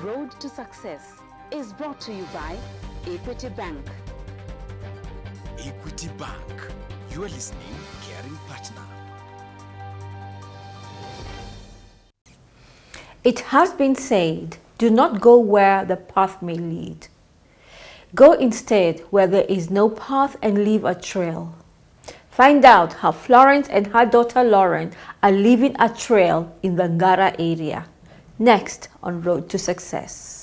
Road to Success is brought to you by Equity Bank. Equity Bank. You are listening, caring partner. It has been said, do not go where the path may lead. Go instead where there is no path and leave a trail. Find out how Florence and her daughter Lauren are leaving a trail in the Ngara area. Next on Road to Success.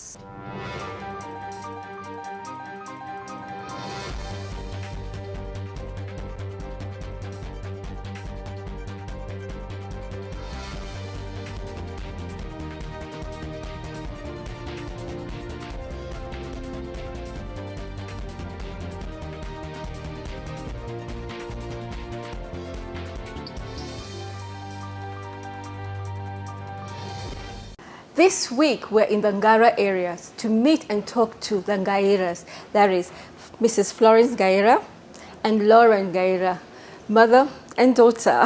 This week we're in the Ngara areas to meet and talk to the Ngairas. That is Mrs. Florence Ngaira and Lauren Ngaira, mother and daughter,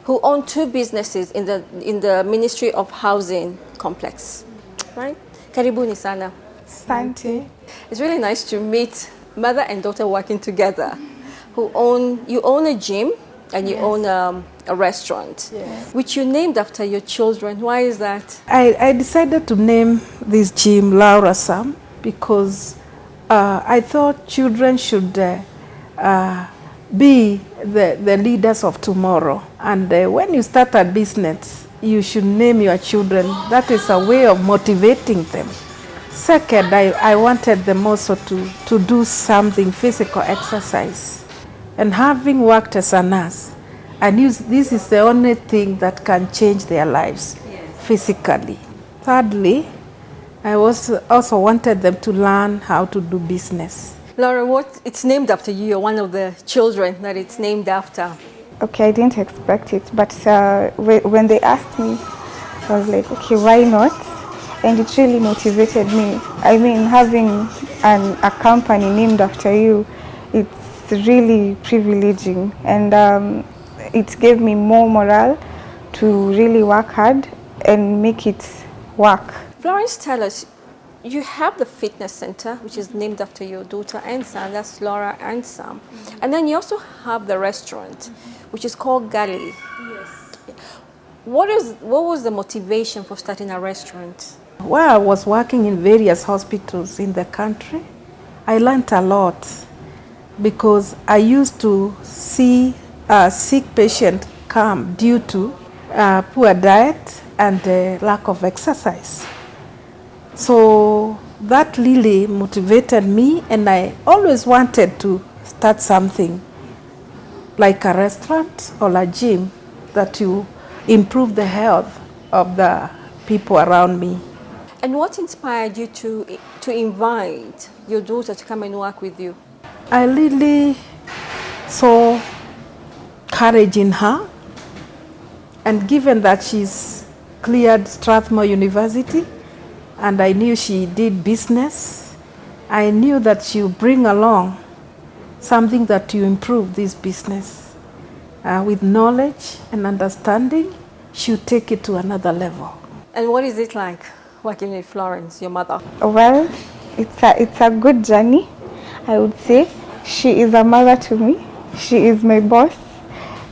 who own two businesses in the Ministry of Housing complex. Right? Karibuni sana. Santi. It's really nice to meet mother and daughter working together. You own a gym and you own a restaurant, which you named after your children. Why is that? I decided to name this gym Laurasam because I thought children should be the leaders of tomorrow. And when you start a business, you should name your children. That is a way of motivating them. Second, I wanted them also to do something, physical exercise. And having worked as a nurse, I knew this is the only thing that can change their lives physically. Thirdly, I also wanted them to learn how to do business. Laura, it's named after you. You're one of the children that it's named after. Okay, I didn't expect it, but when they asked me, I was like, okay, why not? And it really motivated me. I mean, having a company named after you, it's really privileging, and it gave me more morale to really work hard and make it work. Florence, tell us, you have the fitness center, which is named after your daughter and son, that's Laura and Sam. And then you also have the restaurant, which is called Gali. Yes. What was the motivation for starting a restaurant? While I was working in various hospitals in the country, I learned a lot because I used to see a sick patient come due to poor diet and lack of exercise. So that really motivated me, and I always wanted to start something like a restaurant or a gym that you improve the health of the people around me. And what inspired you to invite your daughter to come and work with you? I really saw courage in her, and given that she's cleared Strathmore University and I knew she did business, I knew that she would bring along something that you improve this business. With knowledge and understanding, she would take it to another level. And what is it like working with Florence, your mother? Well, it's a good journey, I would say. She is a mother to me. She is my boss.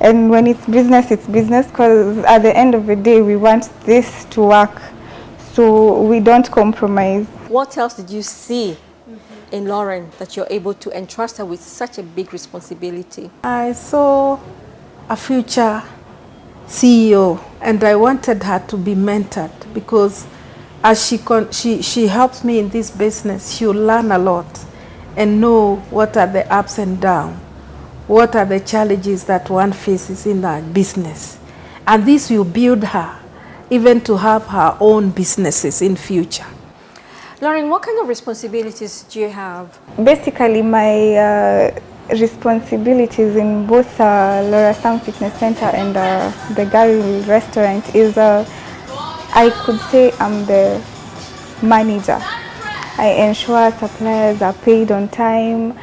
And when it's business, because at the end of the day, we want this to work. So we don't compromise. What else did you see in Lauren that you're able to entrust her with such a big responsibility? I saw a future CEO, and I wanted her to be mentored because as she helps me in this business, she'll learn a lot and know what are the ups and downs, what are the challenges that one faces in a business. And this will build her even to have her own businesses in future. Lauren, what kind of responsibilities do you have? Basically, my responsibilities in both Laurasam Fitness Center and the Gary restaurant is, I could say I'm the manager. I ensure suppliers are paid on time.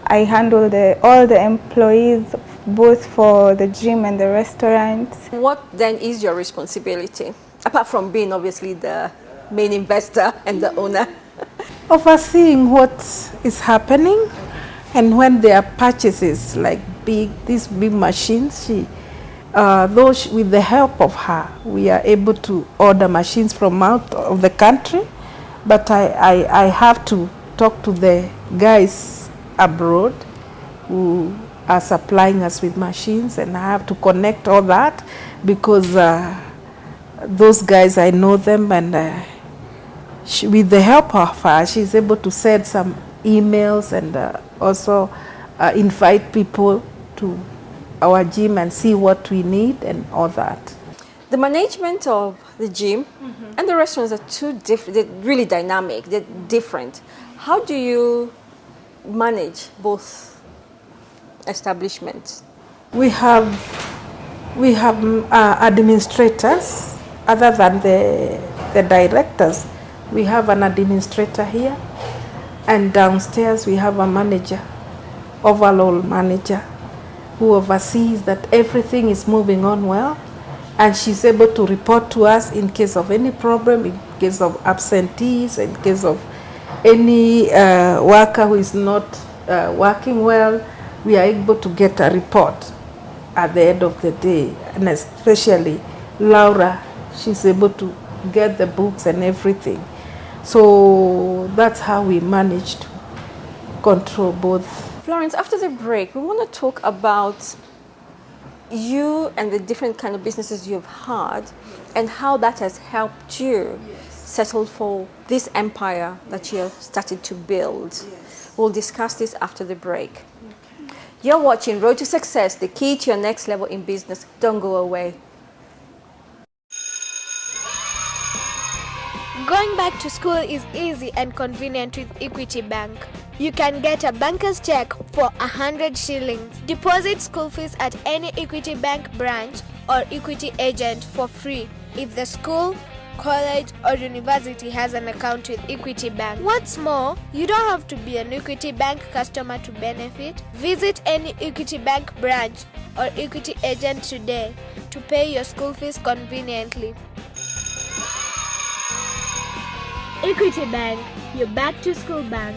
I handle all the employees, both for the gym and the restaurant. What then is your responsibility? Apart from being obviously the main investor and the owner? Overseeing what is happening, and when there are purchases like these big machines, with the help of her, we are able to order machines from out of the country. But I have to talk to the guys abroad who are supplying us with machines, and I have to connect all that because those guys, I know them, and with the help of her, she's able to send some emails and also invite people to our gym and see what we need and all that. The management of the gym and the restaurants are two different, they're really dynamic, they're different. How do you manage both establishments? We have administrators other than the directors. We have an administrator here, and downstairs we have a manager, overall manager, who oversees that everything is moving on well, and she's able to report to us in case of any problem, in case of absentees, in case of any worker who is not working well. We are able to get a report at the end of the day, and especially Laura, she's able to get the books and everything. So that's how we manage to control both. Florence, after the break, we want to talk about you and the different kind of businesses you've had and how that has helped you settle for this empire that you have started to build. Yes. We'll discuss this after the break. Okay. You're watching Road to Success, the key to your next level in business. Don't go away. Going back to school is easy and convenient with Equity Bank. You can get a banker's check for 100 shillings. Deposit school fees at any Equity Bank branch or Equity agent for free if the school, college or university has an account with Equity Bank. What's more, you don't have to be an Equity Bank customer to benefit. Visit any Equity Bank branch or Equity agent today to pay your school fees conveniently. Equity Bank, your back to school bank.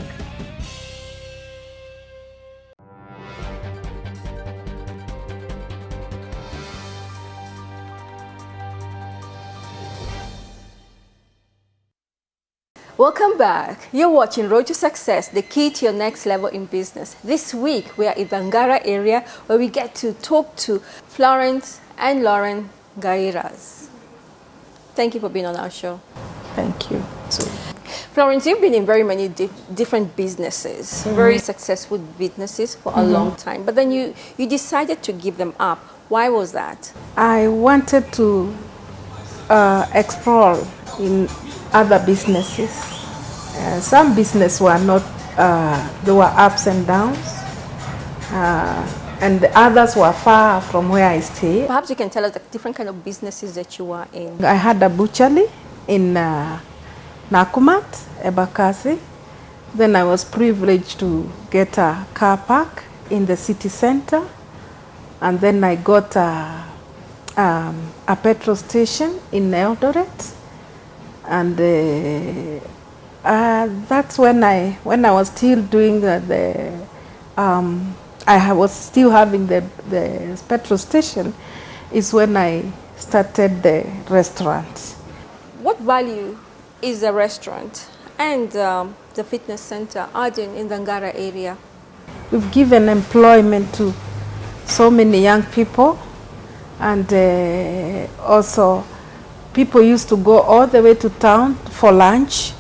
Welcome back. You're watching Road to Success, the key to your next level in business. This week, we are in the Ngara area where we get to talk to Florence and Lauren Gairas. Thank you for being on our show. Thank you. Florence, you've been in very many different businesses, very successful businesses for a long time, but then you decided to give them up. Why was that? I wanted to explore in other businesses. Some businesses were not, there were ups and downs, and the others were far from where I stay. Perhaps you can tell us the different kind of businesses that you were in. I had a butchery in Nakumat, Ebakasi. Then I was privileged to get a car park in the city center. And then I got a petrol station in Eldoret. And that's when I was still doing I was still having the petrol station, is when I started the restaurant. What value is the restaurant and the fitness center adding in the Ngara area? We've given employment to so many young people, and also people used to go all the way to town for lunch.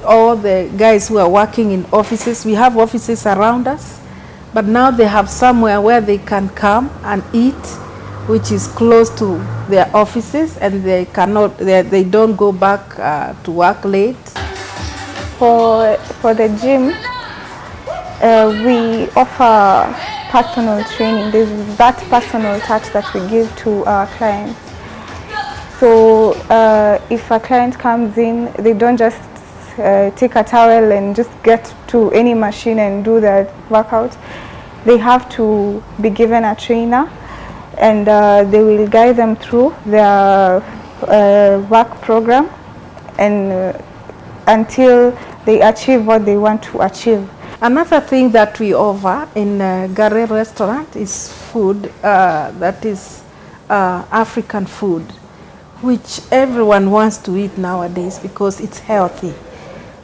All the guys who are working in offices, we have offices around us, but now they have somewhere where they can come and eat, which is close to their offices, and they don't go back to work late. For the gym, we offer personal training. There's that personal touch that we give to our clients. So if a client comes in, they don't just take a towel and just get to any machine and do that workout. They have to be given a trainer, and they will guide them through their work program, and until they achieve what they want to achieve. Another thing that we offer in Gare restaurant is food that is African food, which everyone wants to eat nowadays because it's healthy.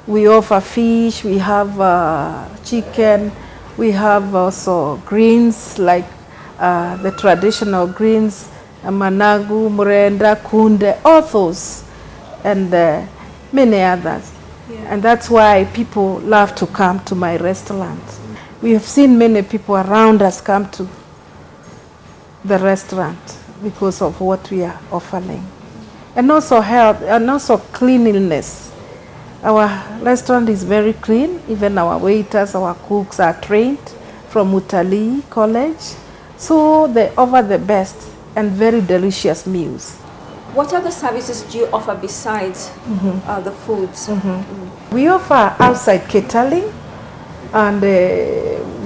We offer fish, we have chicken, we have also greens like the traditional greens, managu, murenda, kunde, all those, and many others. And that's why people love to come to my restaurant. We have seen many people around us come to the restaurant because of what we are offering. And also health, and also cleanliness. Our restaurant is very clean. Even our waiters, our cooks are trained from Utalii College. So they offer the best and very delicious meals. What other services do you offer besides the foods? We offer outside catering, and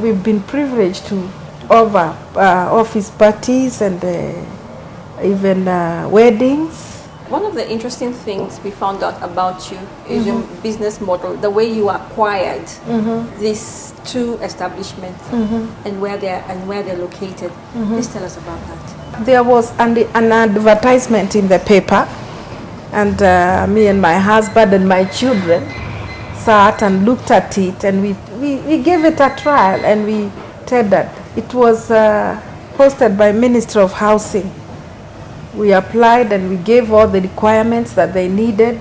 we've been privileged to offer office parties and even weddings. One of the interesting things we found out about you is your business model, the way you acquired these two establishments and where they're located. Please tell us about that. There was an advertisement in the paper, and me and my husband and my children sat and looked at it, and we gave it a trial, and we tendered. It was posted by Ministry of Housing. We applied and we gave all the requirements that they needed,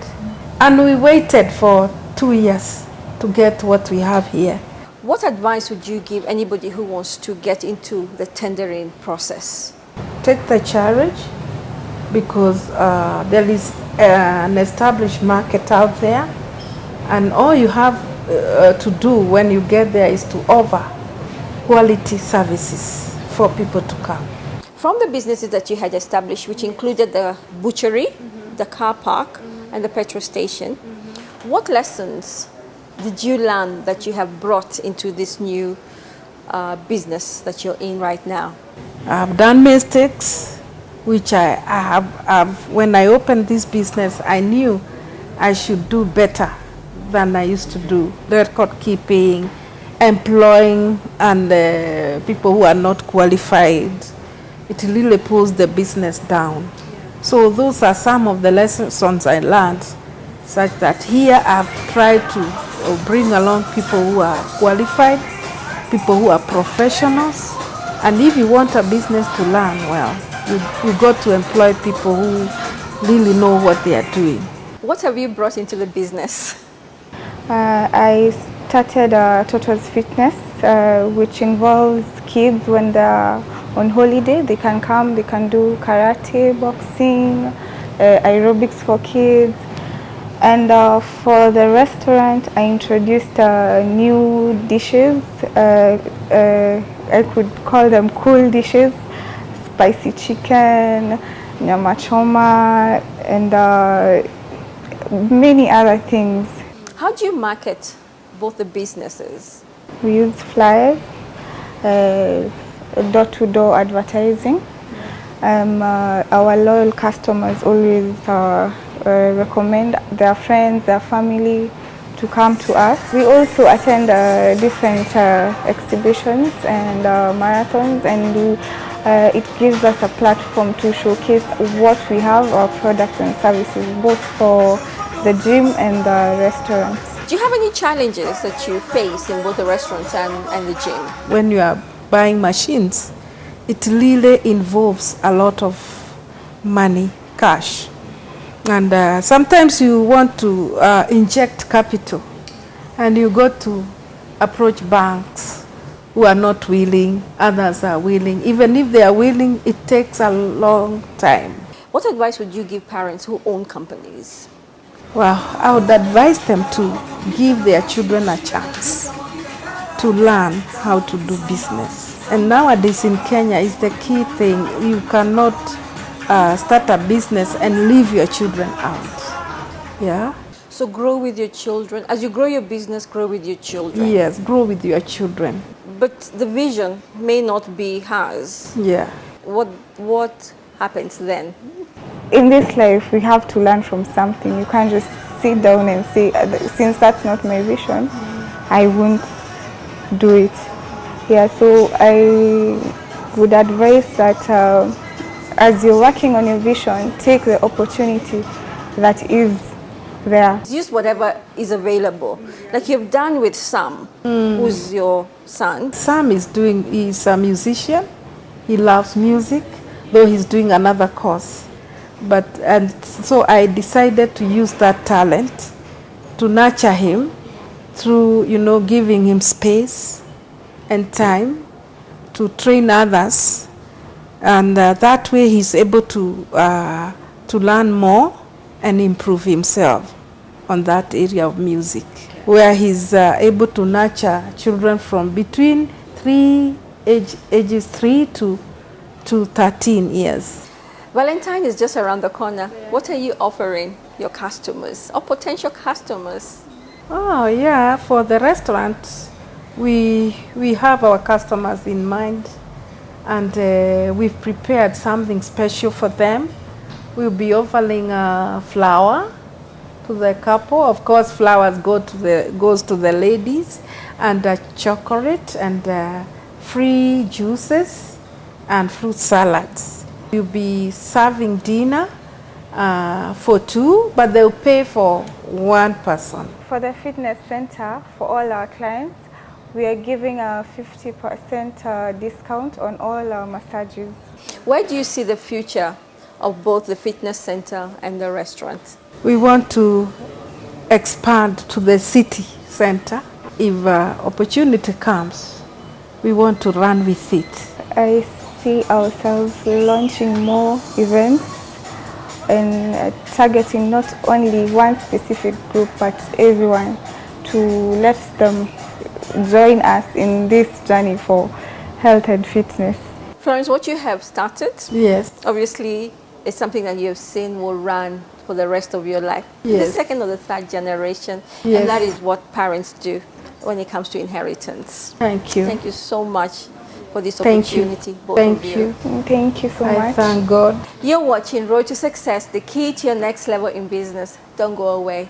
and we waited for 2 years to get what we have here. What advice would you give anybody who wants to get into the tendering process? Take the challenge, because there is an established market out there, and all you have to do when you get there is to offer quality services for people to come. From the businesses that you had established, which included the butchery, the car park, and the petrol station, what lessons did you learn that you have brought into this new business that you're in right now? I've done mistakes, which I have. When I opened this business, I knew I should do better than I used to do. Record keeping, employing, and people who are not qualified. It really pulls the business down. So those are some of the lessons I learned, such that here I've tried to bring along people who are qualified, people who are professionals. And if you want a business to learn well, you got to employ people who really know what they are doing. What have you brought into the business? I started Toto's Fitness, which involves kids when they're on holiday. They can come, they can do karate, boxing, aerobics for kids. And for the restaurant, I introduced new dishes. I could call them cool dishes: spicy chicken, nyama choma, and many other things. How do you market both the businesses? We use flyers, door-to-door advertising. Our loyal customers always recommend their friends, their family to come to us. We also attend different exhibitions and marathons, and it gives us a platform to showcase what we have, our products and services, both for the gym and the restaurants. Do you have any challenges that you face in both the restaurants and the gym? When you are buying machines, it really involves a lot of money, cash. And sometimes you want to inject capital, and you got to approach banks who are not willing, others are willing. Even if they are willing, it takes a long time. What advice would you give parents who own companies? Well, I would advise them to give their children a chance to learn how to do business. And nowadays in Kenya is the key thing. You cannot start a business and leave your children out. Yeah. So grow with your children. As you grow your business, grow with your children. Yes, grow with your children. But the vision may not be hers. Yeah. What happens then? In this life, we have to learn from something. You can't just sit down and say, since that's not my vision, I won't do it. Yeah, so I would advise that as you're working on your vision, take the opportunity that is there. Use whatever is available. Like you've done with Sam, who's your son. Sam he's a musician. He loves music, though he's doing another course. And so I decided to use that talent to nurture him through, giving him space and time to train others. And that way he's able to learn more and improve himself on that area of music, where he's able to nurture children from between ages 3 to 13 years. Valentine is just around the corner. What are you offering your customers or potential customers? Oh yeah, for the restaurant, we have our customers in mind, and we've prepared something special for them. We'll be offering flower to the couple. Of course, flowers goes to the ladies, and chocolate and free juices and fruit salads. We'll be serving dinner for 2, but they'll pay for 1 person. For the fitness center, for all our clients, we are giving a 50% discount on all our massages. Where do you see the future of both the fitness center and the restaurant? We want to expand to the city center. If opportunity comes, we want to run with it. I see ourselves launching more events and targeting not only one specific group but everyone, to let them join us in this journey for health and fitness. Florence, what you have started, yes, obviously it's something that you've seen will run for the rest of your life. Yes. The second or the third generation. Yes. And that is what parents do when it comes to inheritance. Thank you. Thank you so much for this Thank opportunity. you. Both Thank of you. Thank you so much. I thank God. You're watching Road to Success, the key to your next level in business. Don't go away.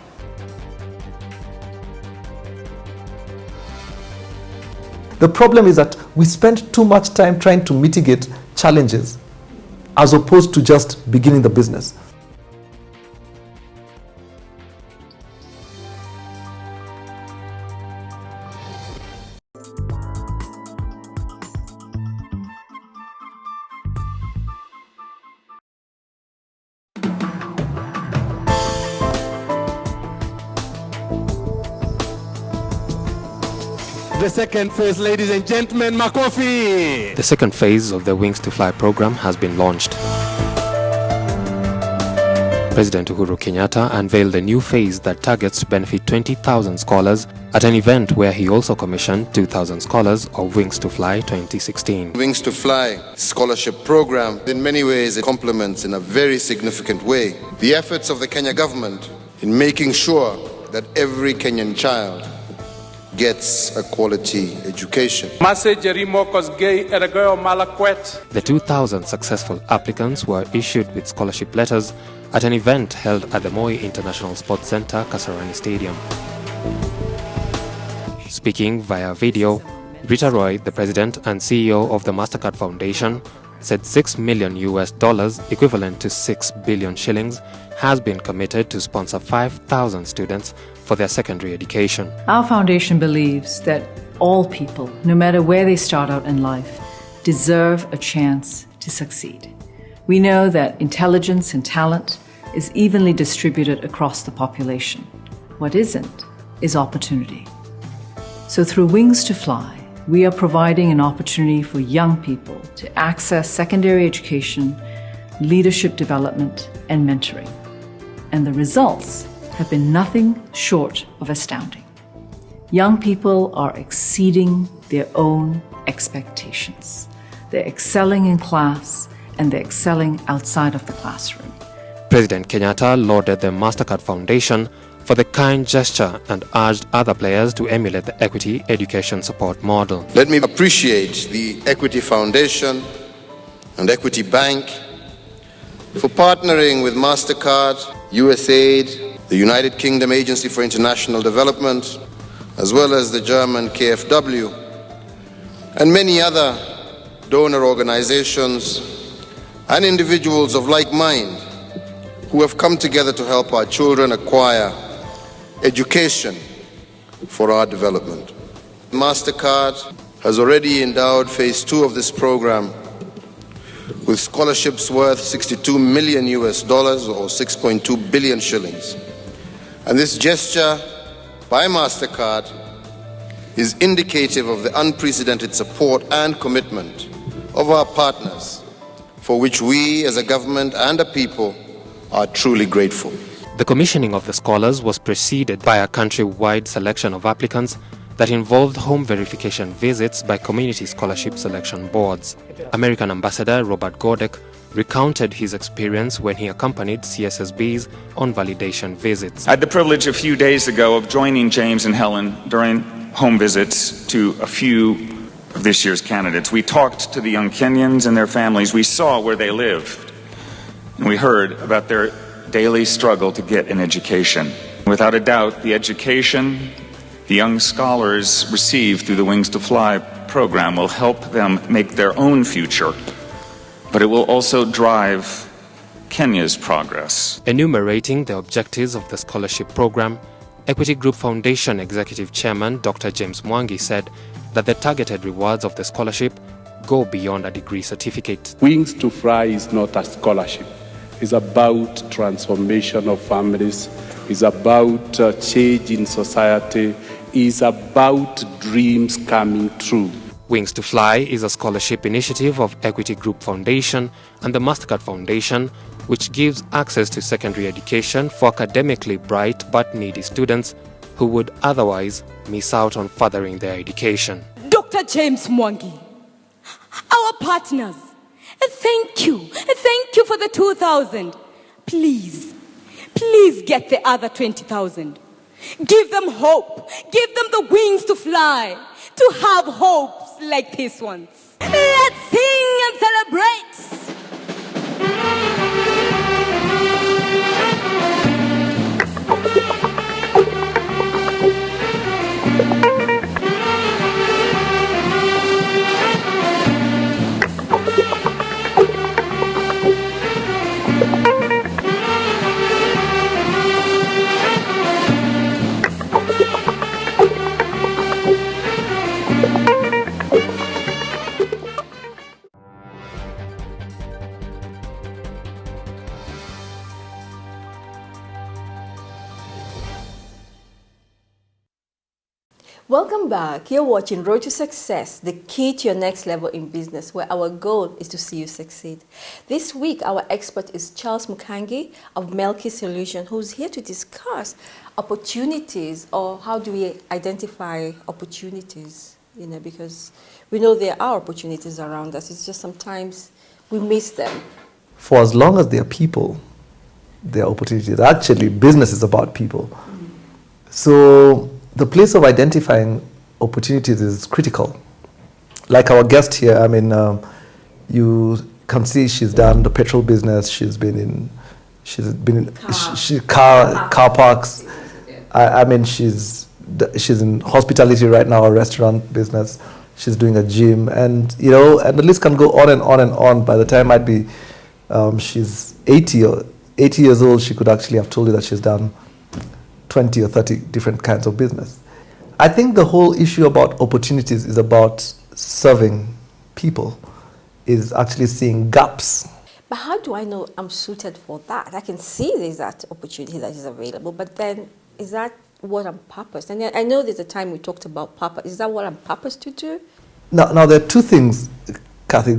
The problem is that we spend too much time trying to mitigate challenges as opposed to just beginning the business. The second phase, ladies and gentlemen, Makofi. The second phase of the Wings to Fly program has been launched. President Uhuru Kenyatta unveiled a new phase that targets to benefit 20,000 scholars at an event where he also commissioned 2,000 scholars of Wings to Fly 2016. Wings to Fly scholarship program, in many ways, it complements in a very significant way the efforts of the Kenya government in making sure that every Kenyan child gets a quality education. The 2,000 successful applicants were issued with scholarship letters at an event held at the Moi International Sports Center, Kasarani Stadium. Speaking via video, Rita Roy, the president and CEO of the MasterCard Foundation, said $6 million equivalent to 6 billion shillings has been committed to sponsor 5,000 students for their secondary education. Our foundation believes that all people, no matter where they start out in life, deserve a chance to succeed. We know that intelligence and talent is evenly distributed across the population. What isn't is opportunity. So through Wings to Fly, we are providing an opportunity for young people to access secondary education, leadership development, and mentoring. And the results have been nothing short of astounding. Young people are exceeding their own expectations. They're excelling in class and they're excelling outside of the classroom. President Kenyatta lauded the MasterCard Foundation for the kind gesture and urged other players to emulate the Equity Education Support model. Let me appreciate the Equity Foundation and Equity Bank for partnering with MasterCard, USAID, the United Kingdom Agency for International Development, as well as the German KfW, and many other donor organizations and individuals of like mind who have come together to help our children acquire education for our development. MasterCard has already endowed phase 2 of this program with scholarships worth $62 million or 6.2 billion shillings. And this gesture by MasterCard is indicative of the unprecedented support and commitment of our partners, for which we as a government and a people are truly grateful. The commissioning of the scholars was preceded by a country-wide selection of applicants that involved home verification visits by community scholarship selection boards. American Ambassador Robert Godek recounted his experience when he accompanied CSSBs on validation visits. I had the privilege a few days ago of joining James and Helen during home visits to a few of this year's candidates. We talked to the young Kenyans and their families. We saw where they lived, and we heard about their daily struggle to get an education. Without a doubt, the education the young scholars receive through the Wings to Fly program will help them make their own future, but it will also drive Kenya's progress. Enumerating the objectives of the scholarship program, Equity Group Foundation Executive Chairman Dr. James Mwangi said that the targeted rewards of the scholarship go beyond a degree certificate. Wings to Fly is not a scholarship. It's about transformation of families. It's about change in society. It's about dreams coming true. Wings to Fly is a scholarship initiative of Equity Group Foundation and the MasterCard Foundation, which gives access to secondary education for academically bright but needy students who would otherwise miss out on furthering their education. Dr. James Mwangi, our partners, thank you. Thank you for the 2,000. Please get the other 20,000. Give them hope. Give them the wings to fly, to have hopes like this one. Let's sing and celebrate. Welcome back. You're watching Road to Success, the key to your next level in business, where our goal is to see you succeed. This week, our expert is Charles Mukangi of Melky Solution, who's here to discuss opportunities, or how do we identify opportunities, because we know there are opportunities around us. It's just sometimes we miss them. For as long as there are people, there are opportunities. Actually, business is about people. So the place of identifying opportunities is critical. Like our guest here, you can see she's done the petrol business. She's been in car parks. She's in hospitality right now, a restaurant business. She's doing a gym, and and the list can go on and on and on. By the time she's 80 years old, she could actually have told you that she's done 20 or 30 different kinds of business. I think the whole issue about opportunities is about serving people, is actually seeing gaps. But how do I know I'm suited for that? I can see there's that opportunity that is available, but then is that what I'm purposed? And I know there's a time we talked about purpose. Is that what I'm purposed to do? Now there are two things, Kathy.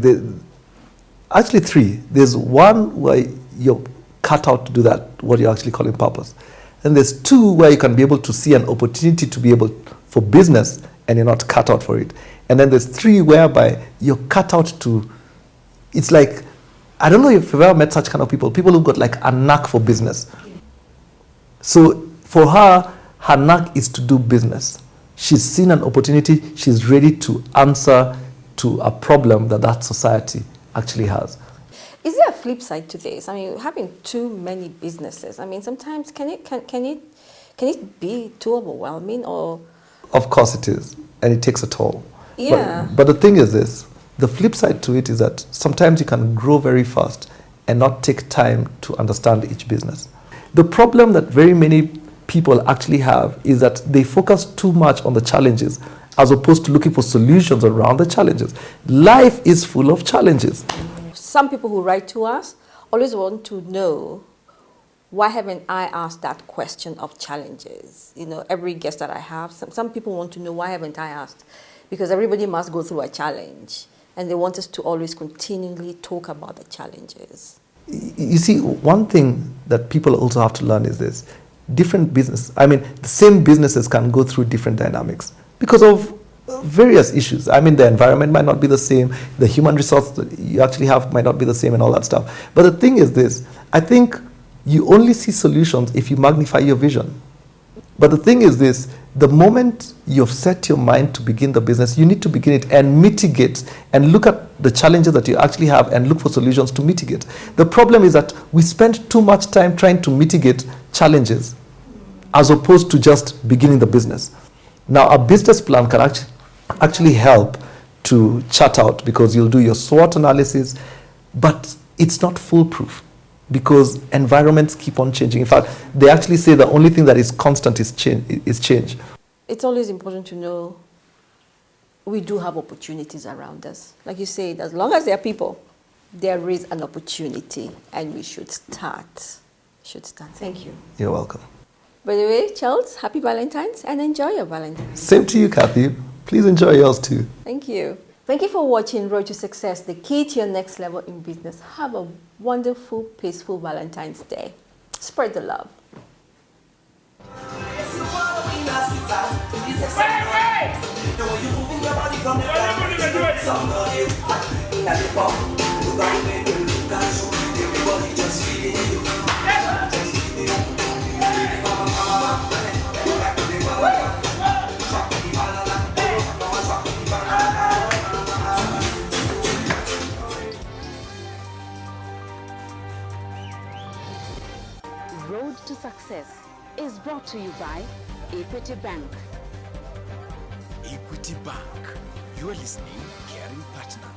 Actually three. There's one where you're cut out to do that, what you're actually calling purpose. And there's two where you can be able to see an opportunity to be able for business and you're not cut out for it. And then there's three whereby you're cut out to, it's like, I don't know if you've ever met such kind of people who've got like a knack for business. So for her knack is to do business. She's seen an opportunity, she's ready to answer to a problem that society actually has. Is there a flip side to this? I mean, having too many businesses, I mean, sometimes can it be too overwhelming or? Of course it is, and it takes a toll. Yeah. But the thing is this, the flip side to it is that sometimes you can grow very fast and not take time to understand each business. The problem that very many people actually have is that they focus too much on the challenges as opposed to looking for solutions around the challenges. Life is full of challenges. Some people who write to us always want to know, why haven't I asked that question of challenges? You know, every guest that I have, some people want to know, why haven't I asked? Because everybody must go through a challenge, and they want us to always continually talk about the challenges. You see, one thing that people also have to learn is this. The same businesses can go through different dynamics because of various issues. I mean, the environment might not be the same, the human resource that you actually have might not be the same and all that stuff. But the thing is this, I think you only see solutions if you magnify your vision. But the thing is this, the moment you've set your mind to begin the business, you need to begin it and mitigate and look at the challenges that you actually have and look for solutions to mitigate. The problem is that we spend too much time trying to mitigate challenges as opposed to just beginning the business. Now, a business plan can actually help to chart out, because you'll do your SWOT analysis, but it's not foolproof because environments keep on changing. In fact, they actually say the only thing that is constant is change. It's always important to know we do have opportunities around us. Like you said, as long as there are people, there is an opportunity, and we should start. Thank you. You're welcome. By the way, Charles, happy Valentine's, and enjoy your Valentine's. Same to you, Kathy. Please enjoy yours too. Thank you. Thank you for watching Road to Success, the key to your next level in business. Have a wonderful, peaceful Valentine's Day. Spread the love. Road to Success is brought to you by Equity Bank. Equity Bank, your listening caring partner.